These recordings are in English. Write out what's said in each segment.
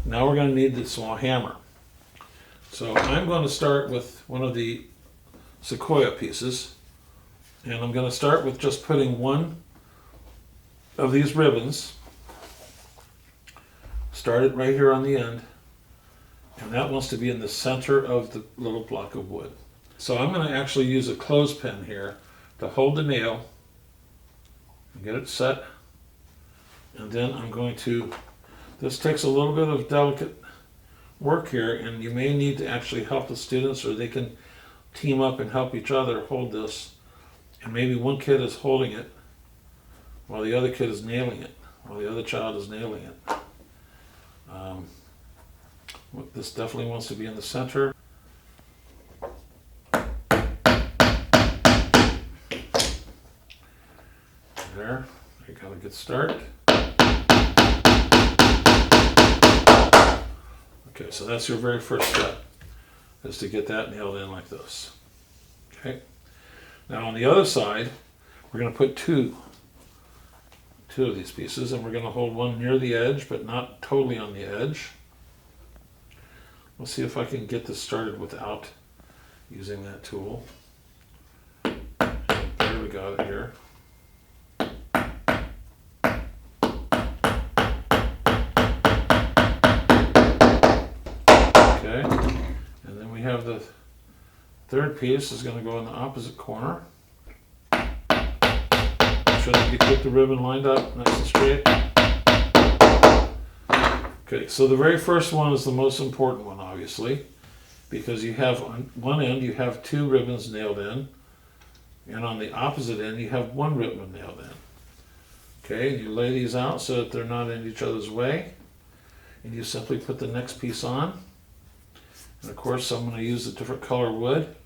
Now we're going to need the small hammer. So I'm going to start with one of the sequoia pieces, and I'm going to start with just putting one of these ribbons. Start it right here on the end, and that wants to be in the center of the little block of wood. So I'm going to actually use a clothespin here to hold the nail and get it set, and then I'm going to, this takes a little bit of delicate work here, and you may need to actually help the students, or they can team up and help each other hold this, and maybe one kid is holding it while the other kid is nailing it, while the other child is nailing it. This definitely wants to be in the center. There, I got a good start. Okay, so that's your very first step, is to get that nailed in like this. Okay. Now on the other side, we're going to put two of these pieces, and we're going to hold one near the edge, but not totally on the edge. We'll see if I can get this started without using that tool. There, we got it here. Okay, and then we have the third piece is going to go in the opposite corner. Make sure that you keep the ribbon lined up nice and straight. Okay, so the very first one is the most important one, obviously, because you have on one end you have two ribbons nailed in, and on the opposite end you have one ribbon nailed in. Okay, and you lay these out so that they're not in each other's way, and you simply put the next piece on. And of course I'm going to use a different color wood,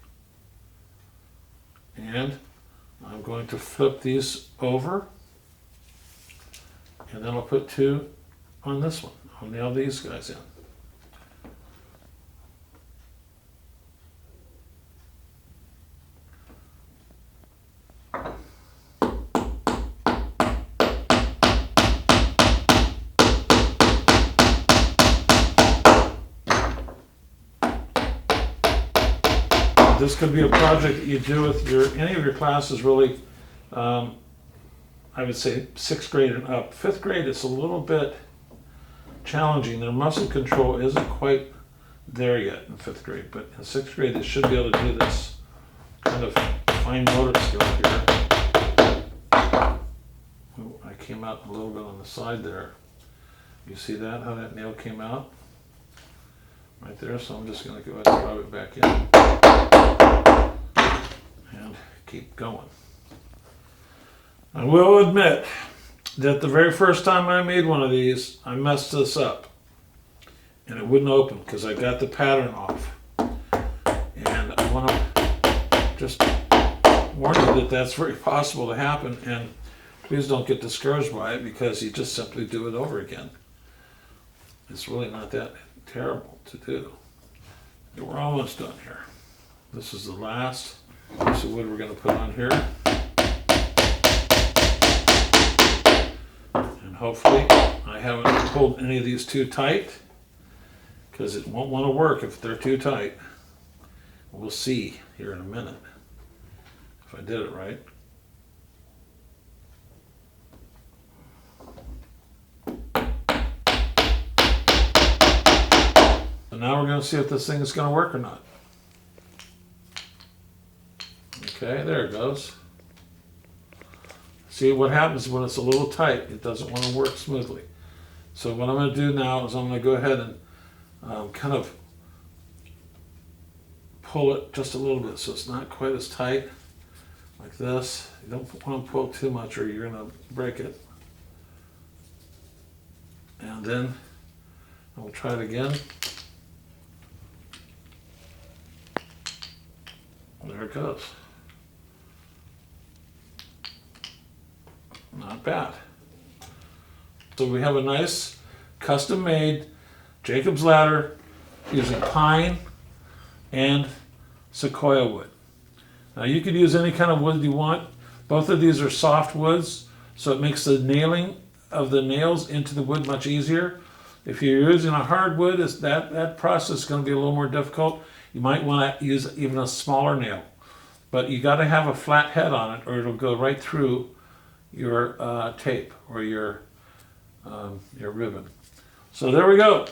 and I'm going to flip these over, and then I'll put two on this one. I'll nail these guys in. This could be a project that you do with any of your classes, really. I would say 6th grade and up. 5th grade, it's a little bit challenging. Their muscle control isn't quite there yet in 5th grade, but in 6th grade they should be able to do this kind of fine motor skill here. Ooh, I came out a little bit on the side there. You see that, how that nail came out? Right there, so I'm just going to go ahead and drop it back in and keep going. I will admit that the very first time I made one of these, I messed this up, and it wouldn't open because I got the pattern off. And I want to just warn you that that's very possible to happen, and please don't get discouraged by it, because you just simply do it over again. It's really not that terrible to do. And we're almost done here. This is the last piece of wood we're going to put on here. And hopefully I haven't pulled any of these too tight, because it won't want to work if they're too tight. We'll see here in a minute if I did it right. So now we're going to see if this thing is going to work or not. Okay, there it goes. See what happens when it's a little tight. It doesn't want to work smoothly. So what I'm going to do now is I'm going to go ahead and kind of pull it just a little bit so it's not quite as tight, like this. You don't want to pull too much or you're going to break it. And then we'll try it again. There it goes. Not bad. So we have a nice custom-made Jacob's ladder using pine and sequoia wood. Now you could use any kind of wood you want. Both of these are soft woods, so it makes the nailing of the nails into the wood much easier. If you're using a hardwood, that process is going to be a little more difficult. You might want to use even a smaller nail. But you got to have a flat head on it, or it'll go right through your tape or your ribbon. So there we go.